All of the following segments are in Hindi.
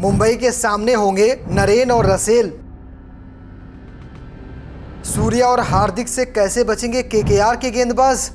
मुंबई के सामने होंगे नरेन और रसेल। सूर्या और हार्दिक से कैसे बचेंगे केकेआर के गेंदबाज।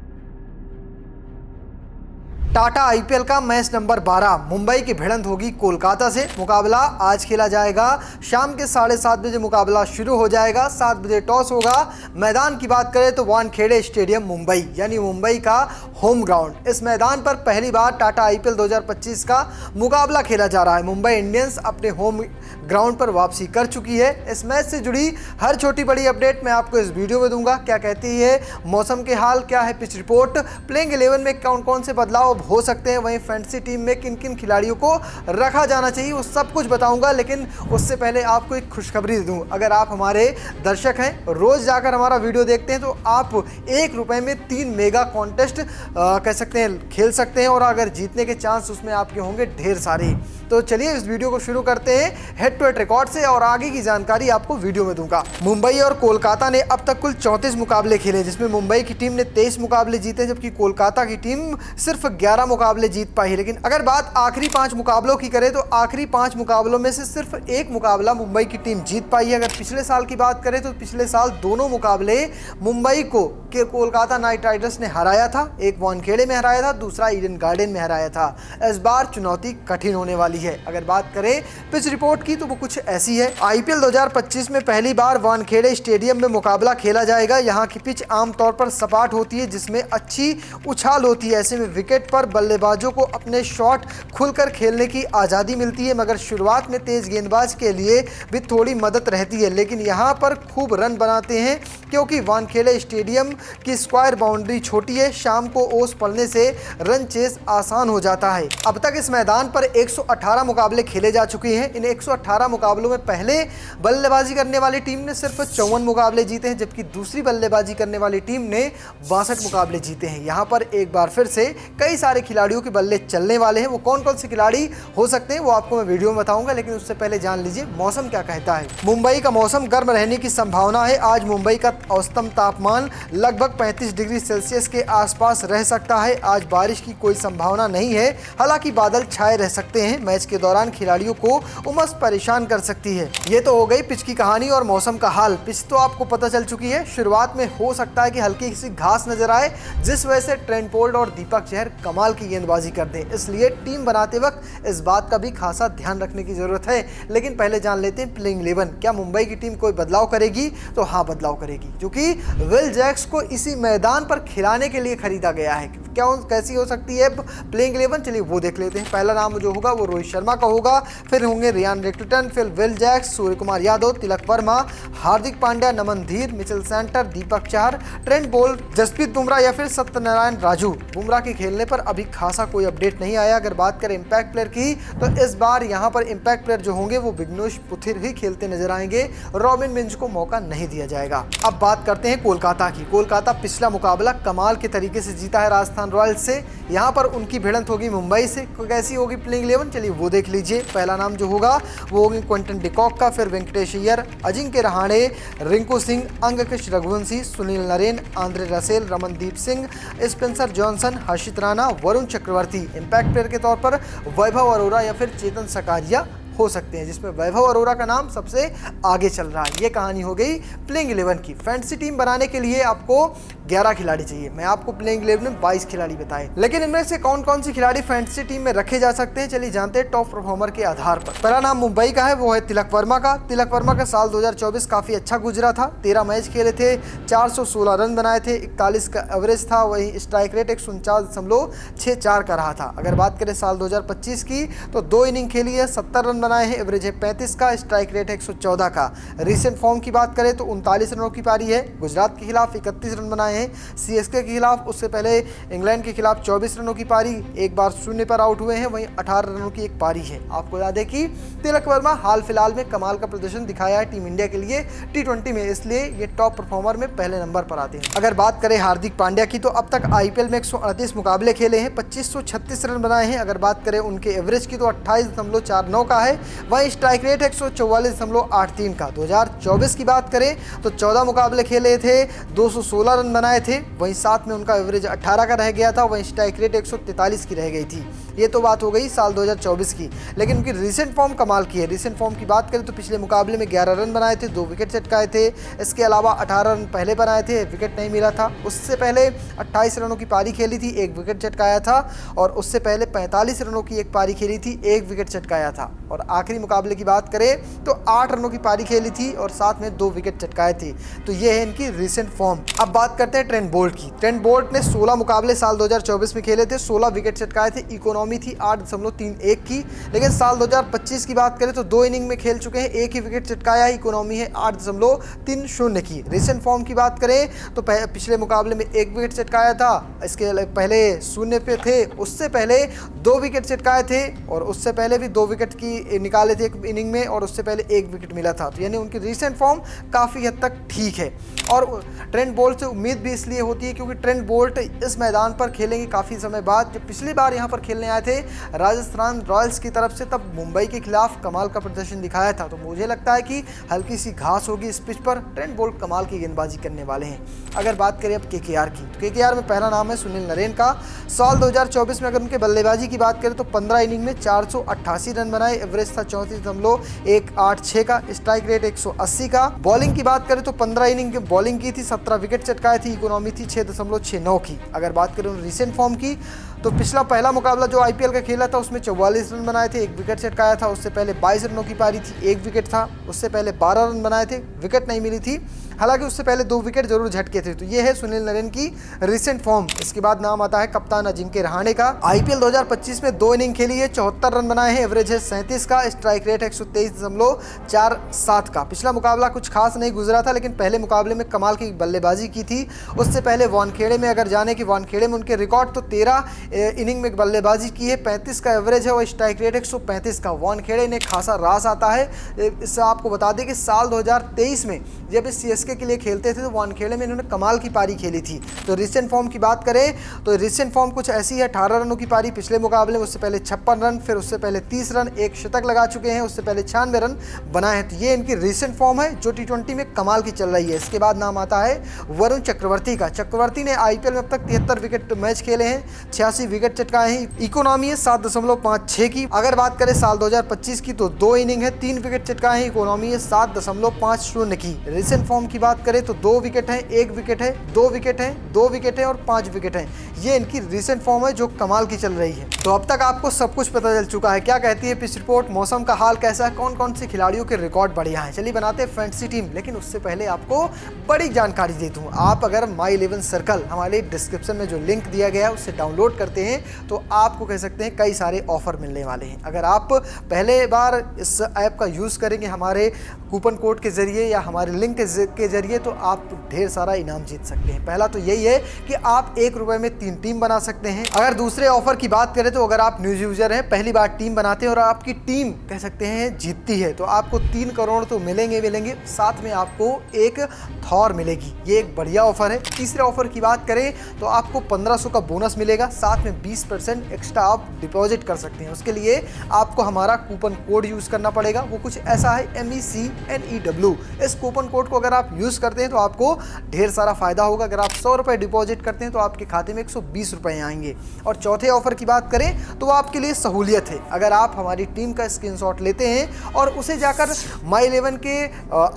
टाटा आईपीएल का मैच नंबर 12 मुंबई की भिड़ंत होगी कोलकाता से। मुकाबला आज खेला जाएगा शाम के 7:30 बजे मुकाबला शुरू हो जाएगा। 7 बजे टॉस होगा। मैदान की बात करें तो वानखेड़े स्टेडियम मुंबई यानी मुंबई का होम ग्राउंड। इस मैदान पर पहली बार टाटा आईपीएल 2025 का मुकाबला खेला जा रहा है। मुंबई इंडियंस अपने होम ग्राउंड पर वापसी कर चुकी है। इस मैच से जुड़ी हर छोटी बड़ी अपडेट मैं आपको इस वीडियो में दूंगा। क्या कहती है मौसम के हाल, क्या है पिच रिपोर्ट, प्लेइंग 11 में कौन कौन से बदलाव हो सकते हैं, वहीं फैंटेसी टीम में किन किन खिलाड़ियों को रखा जाना चाहिए, वो सब कुछ बताऊंगा। लेकिन उससे पहले आपको एक खुशखबरी दे दूं। अगर आप हमारे दर्शक हैं, रोज जाकर हमारा वीडियो देखते हैं, तो आप ₹1 में 3 मेगा कॉन्टेस्ट कह सकते हैं खेल सकते हैं और अगर जीतने के चांस उसमें आपके होंगे ढेर सारे। तो चलिए इस वीडियो को शुरू करते हैं हेड टू हेड रिकॉर्ड से और आगे की जानकारी आपको वीडियो में दूंगा। मुंबई और कोलकाता ने अब तक कुल 34 मुकाबले खेले, जिसमें मुंबई की टीम ने 23 मुकाबले जीते जबकि कोलकाता की टीम सिर्फ 11 मुकाबले जीत पाई है। लेकिन अगर बात आखिरी 5 मुकाबलों की करें तो आखिरी 5 मुकाबलों में से सिर्फ 1 मुकाबला मुंबई की टीम जीत पाई है। अगर पिछले साल की बात करें तो पिछले साल दोनों मुकाबले मुंबई को कोलकाता नाइट राइडर्स ने हराया था। एक वानखेड़े में हराया था, दूसरा ईडन गार्डन में हराया था। इस बार चुनौती कठिन होने वाली है। अगर बात करें पिच रिपोर्ट की तो वो कुछ ऐसी है। आईपीएल 2025 में पहली बार वानखेड़े स्टेडियम में मुकाबला खेला जाएगा। यहाँ की पिच आमतौर पर सपाट होती है जिसमें अच्छी उछाल होती है। ऐसे में विकेट पर बल्लेबाजों को अपने शॉट खुलकर खेलने की आज़ादी मिलती है, मगर शुरुआत में तेज गेंदबाज के लिए भी थोड़ी मदद रहती है। लेकिन यहाँ पर खूब रन बनाते हैं क्योंकि वानखेड़े स्टेडियम की स्क्वायर बाउंड्री छोटी है। शाम को ओस पड़ने से रन चेस आसान हो जाता है। अब तक इस मैदान पर 118 मुकाबले खेले जा चुके हैं। इन 118 मुकाबलों में पहले बल्लेबाजी करने वाली टीम ने सिर्फ 54 मुकाबले जीते हैं जबकि दूसरी बल्लेबाजी करने वाली टीम ने 62 मुकाबले जीते हैं। यहाँ पर एक बार फिर से कई सारे खिलाड़ियों के बल्ले चलने वाले हैं। वो कौन कौन से खिलाड़ी हो सकते हैं वो आपको मैं वीडियो में बताऊंगा, लेकिन उससे पहले जान लीजिए मौसम क्या कहता है। मुंबई का मौसम गर्म रहने की संभावना है। आज मुंबई का औसतन तापमान लगभग 35 डिग्री सेल्सियस के आसपास रह सकता है। आज बारिश की कोई संभावना नहीं है, हालांकि बादल छाए रह सकते हैं। मैच के दौरान खिलाड़ियों को उमस परेशान कर सकती है। ये तो हो गई पिच की कहानी और मौसम का हाल। पिच तो आपको पता चल चुकी है। शुरुआत में हो सकता है कि हल्की सी घास नजर आए, जिस वजह से ट्रेंट बोल्ट और दीपक चहर कमाल की गेंदबाजी कर दें। इसलिए टीम बनाते वक्त इस बात का भी खासा ध्यान रखने की जरूरत है। लेकिन पहले जान लेते हैं प्लेइंग 11। क्या मुंबई की टीम कोई बदलाव करेगी? तो हाँ, बदलाव करेगी, क्योंकि विल जैक्स को इसी मैदान पर खिलाने के लिए खरीदा गया है। क्या कैसी हो सकती है प्लेइंग 11? चलिए वो देख लेते हैं। पहला नाम जो होगा वो रोहित शर्मा का होगा, फिर होंगे रियान रिचर्डसन, फिर विल जैक्स, सूर्य कुमार यादव, तिलक वर्मा, हार्दिक पांड्या, नमन धीर, Mitchell centre, Deepak Chahar, Trent Boult, Jasprit Bumrah या फिर सत्यनारायण राजू। बुमराह के खेलने पर अभी खासा कोई अपडेट नहीं आया। अगर बात करें इंपैक्ट प्लेयर की तो इस बार यहाँ पर इंपैक्ट प्लेयर जो होंगे वो विघ्नेश पुथिर ही खेलते नजर आएंगे। रॉबिन मिंज को मौका नहीं दिया जाएगा। अब बात करते हैं कोलकाता की। कोलकाता पिछला मुकाबला कमाल के तरीके से जीता है राजस्थान रॉयल्स से। यहाँ पर उनकी भिड़ंत होगी मुंबई से। कैसी होगी प्लेइंग 11? चलिए वो देख लीजिए। पहला नाम जो होगा वो होगी क्विंटन डिकॉक का, फिर Venkatesh Iyer, Ajinkya Rahane, Rinku Singh, Angkrish Raghuvanshi, Sunil Narine, Andre Russell, Ramandeep Singh, Spencer Johnson, Harshit Rana, Varun Chakravarthy. Impact player के तौर पर वैभव अरोरा या फिर चेतन सकारिया हो सकते हैं, जिसमें वैभव अरोरा का नाम सबसे आगे चल रहा है। ये कहानी हो गई प्लेइंग 11 की। फैंटेसी टीम बनाने के लिए आपको 11 खिलाड़ी चाहिए। मैं आपको प्लेइंग 11 में 22 खिलाड़ी बताए, लेकिन इनमें से कौन कौन से खिलाड़ी फैंटेसी टीम में रखे जा सकते हैं चलिए जानते हैं टॉप परफॉर्मर के आधार पर। पहला नाम मुंबई का है, वो है तिलक वर्मा का। तिलक वर्मा का साल 2024 काफी अच्छा गुजरा था। 13 मैच खेले थे, 416 रन बनाए थे, 41 का एवरेज था। वहीं स्ट्राइक रेट 149.64 का रहा था। अगर बात करें साल 2025 की तो 2 इनिंग खेली है, 70 रन बनाए हैं, एवरेज है 35 का, स्ट्राइक रेट है 114 का। रीसेंट फॉर्म की बात करें तो 39 रनों की पारी है। गुजरात के खिलाफ 31 रन बनाए हैं, सीएसके के खिलाफ, उससे पहले इंग्लैंड के खिलाफ 24 रनों की पारी, एक बार शून्य पर आउट हुए हैं। वहीं 18 रनों की एक पारी है। आपको याद है कि तिलक वर्मा हाल फिलहाल में कमाल का प्रदर्शन दिखाया है टीम इंडिया के लिए T20 में, इसलिए ये टॉप परफॉर्मर में पहले नंबर पर आते हैं। अगर बात करें हार्दिक पांड्या की तो अब तक आईपीएल में 138 मुकाबले खेले हैं, 2536 रन बनाए हैं। अगर बात करें उनके एवरेज की तो 28.49 का है। वहीं स्ट्राइक रेट 144.83 का। 2024 की बात करें तो 14 मुकाबले खेले थे, 216 रन बनाए थे। वहीं साथ में उनका एवरेज 18 का रह गया था। वहीं स्ट्राइक रेट 143 की रह गई थी। ये तो बात हो गई साल 2024 की, लेकिन उनकी रिसेंट फॉर्म कमाल की है। रिसेंट फॉर्म की बात करें तो पिछले मुकाबले में 11 रन बनाए थे, 2 विकेट चटकाए थे। इसके अलावा 18 रन पहले बनाए थे, विकेट नहीं मिला था। उससे पहले 28 रनों की पारी खेली थी, 1 विकेट चटकाया था। और उससे पहले 45 रनों की एक पारी खेली थी, 1 विकेट चटकाया था। और आखिरी मुकाबले की बात करें तो 8 रनों की पारी खेली थी और साथ में 2 विकेट चटकाए थे। तो ये है इनकी रिसेंट फॉर्म। अब बात करते हैं ट्रेंट बोल्ट की। ट्रेंट बोल्ट ने 16 मुकाबले साल 2024 में खेले थे, 16 विकेट चटकाए थे, इकोनॉमी थी 8.31 की। लेकिन साल 2025 की बात करें तो 2 इनिंग में खेल चुके हैं, 1 ही विकेट चटकाया है, इकोनॉमी है 8.30 की। रिसेंट फॉर्म की बात करें तो पिछले मुकाबले में 1 विकेट चटकाया था, इसके पहले शून्य पे थे, उससे पहले 2 विकेट चटकाए थे और उससे पहले भी 2 विकेट की निकाले थे एक इनिंग में और उससे पहले 1 विकेट मिला था। तो यानी उनकी रिसेंट फॉर्म काफ़ी हद तक ठीक है। और ट्रेंट बोल्ट से उम्मीद भी इसलिए होती है क्योंकि ट्रेंट बोल्ट इस मैदान पर खेलेंगे काफ़ी समय बाद। जब पिछली बार यहाँ पर खेलने आए थे राजस्थान रॉयल्स की तरफ से, तब मुंबई के खिलाफ कमाल का प्रदर्शन दिखाया था। तो मुझे लगता है कि हल्की सी घास होगी इस पिच पर, ट्रेंट बोल्ट कमाल की गेंदबाजी करने वाले हैं। अगर बात करें अब केकेआर की, तो केकेआर में पहला नाम है सुनील नरेन का। साल 2024 में अगर उनके बल्लेबाजी की बात करें तो 15 इनिंग में 488 रन बनाए, एवरेज था 34.186 का, स्ट्राइक रेट 180 का। बॉलिंग की बात करें तो 15 इनिंग की बॉलिंग की थी, 17 विकेट चटकाए थी, इकोनॉमी थी 6.69 की। अगर बात करें रिसेंट फॉर्म की तो पिछला पहला मुकाबला जो आईपीएल का खेला था उसमें 44 रन बनाए थे, 1 विकेट चटकाया था। उससे पहले 22 रनों की पारी थी, 1 विकेट था। उससे पहले 12 रन बनाए थे, विकेट नहीं मिली थी। हालांकि उससे पहले 2 विकेट जरूर झटके थे। तो ये है सुनील नरेन की रिसेंट फॉर्म। इसके बाद नाम आता है कप्तान अजिंक्य रहाणे का। आईपीएल 2025 में 2 इनिंग खेली है, 74 रन बनाए हैं, एवरेज है 37 का, स्ट्राइक रेट 123.47 का। पिछला मुकाबला कुछ खास नहीं गुजरा था, लेकिन पहले मुकाबले में कमाल की बल्लेबाजी की थी। उससे पहले वानखेड़े में अगर जाने की, वानखेड़े में उनके रिकॉर्ड तो 13 इनिंग में बल्लेबाजी की है, 35 का एवरेज है और स्ट्राइक रेट 135 का। वानखेड़े ने खासा रास आता है। इससे आपको बता दें कि साल 2023 में जब इस सीएसके के लिए खेलते थे तो वानखेड़े में इन्होंने कमाल की पारी खेली थी। तो रिसेंट फॉर्म की बात करें तो रिसेंट फॉर्म कुछ ऐसी है, 18 रनों की पारी पिछले मुकाबले में, उससे पहले 56 रन, फिर उससे पहले 30 रन, 1 शतक लगा चुके हैं, उससे पहले 96 रन बनाए हैं। तो ये इनकी रिसेंट फॉर्म है जो T20 में कमाल की चल रही है। इसके बाद नाम आता है वरुण चक्रवर्ती का। चक्रवर्ती ने आईपीएल में अब तक 73 विकेट मैच खेले हैं, 86 विकेट चटकाए हैं, इकोनॉमी है 7.56 की। अगर बात करें साल 2025 की तो 2 इनिंग है, 3 विकेट चटकाए हैं, इकोनॉमी है 7.50 की। रिसेंट फॉर्म की बात करें तो 2 विकेट है, 1 विकेट है, 2 विकेट है, 2 विकेट है और 5 विकेट है। ये इनकी रिसेंट फॉर्म है जो कमाल की चल रही है। तो अब तक आपको सब कुछ पता चल चुका है। क्या कहती है पिच रिपोर्ट, मौसम का हाल कैसा है, कौन कौन से खिलाड़ियों के रिकॉर्ड बढ़िया हैं। चलिए बनाते हैं फैंटेसी टीम, लेकिन उससे पहले आपको बड़ी जानकारी दे दूं। आप अगर माई 11 सर्कल हमारे डिस्क्रिप्शन में जो लिंक दिया गया है उससे डाउनलोड करते हैं तो आपको कह सकते हैं कई सारे ऑफर मिलने वाले हैं। अगर आप पहले बार इस ऐप का यूज़ करेंगे हमारे कूपन कोड के जरिए या हमारे लिंक के जरिए तो आप ढेर सारा इनाम जीत सकते हैं। पहला तो यही है कि आप 1 रुपये में 3 टीम बना सकते हैं। अगर दूसरे ऑफर की बात करें तो अगर आप न्यूज़ यूजर हैं, पहली बार टीम बनाते हैं और आपकी टीम कह सकते हैं जीतती है तो आपको 3 करोड़ तो मिलेंगे, साथ में आपको एक थॉर मिलेगी। ये एक बढ़िया ऑफर है। तीसरे ऑफर की बात करें तो आपको 1500 का बोनस मिलेगा, साथ में 20% एक्स्ट्रा आप डिपॉजिट कर सकते हैं। उसके लिए आपको हमारा कूपन कोड यूज़ करना पड़ेगा, वो कुछ ऐसा है MECNEW। इस कूपन कोड को अगर आप यूज़ करते हैं तो आपको ढेर सारा फायदा होगा। अगर आप 100 रुपये डिपॉजिट करते हैं तो आपके खाते में 120 रुपये आएंगे। और चौथे ऑफर की बात करें तो वो आपके लिए सहूलियत है। अगर आप हमारी टीम का स्क्रीनशॉट लेते हैं और उसे जाकर माई 11 के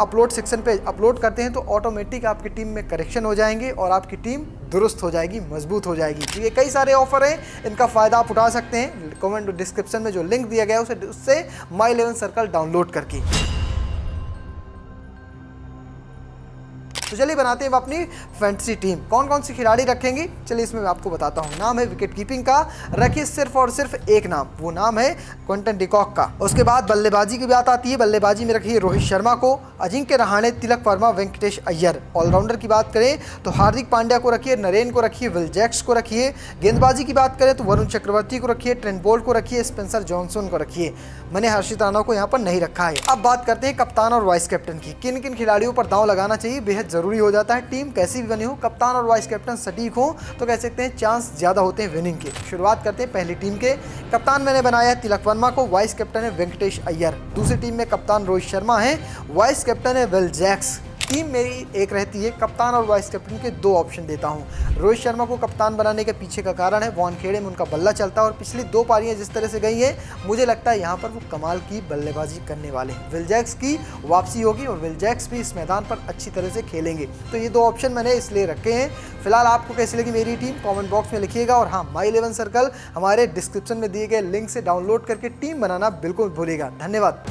अपलोड सेक्शन पे अपलोड करते हैं तो ऑटोमेटिक आपकी टीम में करेक्शन हो जाएंगे और आपकी टीम दुरुस्त हो जाएगी, मजबूत हो जाएगी। तो ये कई सारे ऑफर हैं, इनका फ़ायदा आप उठा सकते हैं। कमेंट डिस्क्रिप्शन में जो लिंक दिया गया है उससे माई 11 सर्कल डाउनलोड करके। तो चलिए बनाते हैं अपनी फैंटेसी टीम। कौन कौन सी खिलाड़ी रखेंगे चलिए इसमें मैं आपको बताता हूँ। नाम है विकेट कीपिंग का, रखिए सिर्फ और सिर्फ एक नाम, वो नाम है क्विंटन डिकॉक का। उसके बाद बल्लेबाजी की बात आती है। बल्लेबाजी में रखिए रोहित शर्मा को, अजिंक्य रहाणे, तिलक वर्मा, वेंकटेश अय्यर। ऑलराउंडर की बात करें तो हार्दिक पांड्या को रखिए, नरेन को रखिए, विल जैक्स को रखिए। गेंदबाजी की बात करें तो वरुण चक्रवर्ती को रखिए, ट्रेंट बोल्ट को रखिए, स्पेंसर जॉनसन को रखिए। मैंने हर्षित राणा को यहाँ पर नहीं रखा है। अब बात करते हैं कप्तान और वाइस कैप्टन की। किन किन खिलाड़ियों पर दांव लगाना चाहिए, बेहद जरूरी हो जाता है। टीम कैसी भी बनी हो, कप्तान और वाइस कैप्टन सटीक हो तो कह सकते हैं चांस ज्यादा होते हैं विनिंग के। शुरुआत करते हैं पहली टीम के। कप्तान मैंने बनाया है तिलक वर्मा को, वाइस कैप्टन है वेंकटेश अय्यर। दूसरी टीम में कप्तान रोहित शर्मा है, वाइस कैप्टन है विल जैक्स। टीम मेरी एक रहती है, कप्तान और वाइस कैप्टन के 2 ऑप्शन देता हूं। रोहित शर्मा को कप्तान बनाने के पीछे का कारण है वानखेड़े में उनका बल्ला चलता है और पिछली 2 पारियां जिस तरह से गई हैं, मुझे लगता है यहां पर वो कमाल की बल्लेबाजी करने वाले हैं। विल जैक्स की वापसी होगी और विल जैक्स भी इस मैदान पर अच्छी तरह से खेलेंगे। तो ये 2 ऑप्शन मैंने इसलिए रखे हैं। फिलहाल आपको कैसी लगी मेरी टीम कमेंट बॉक्स में लिखिएगा और हाँ, माई 11 सर्कल हमारे डिस्क्रिप्शन में दिए गए लिंक से डाउनलोड करके टीम बनाना बिल्कुल भूलिएगा। धन्यवाद।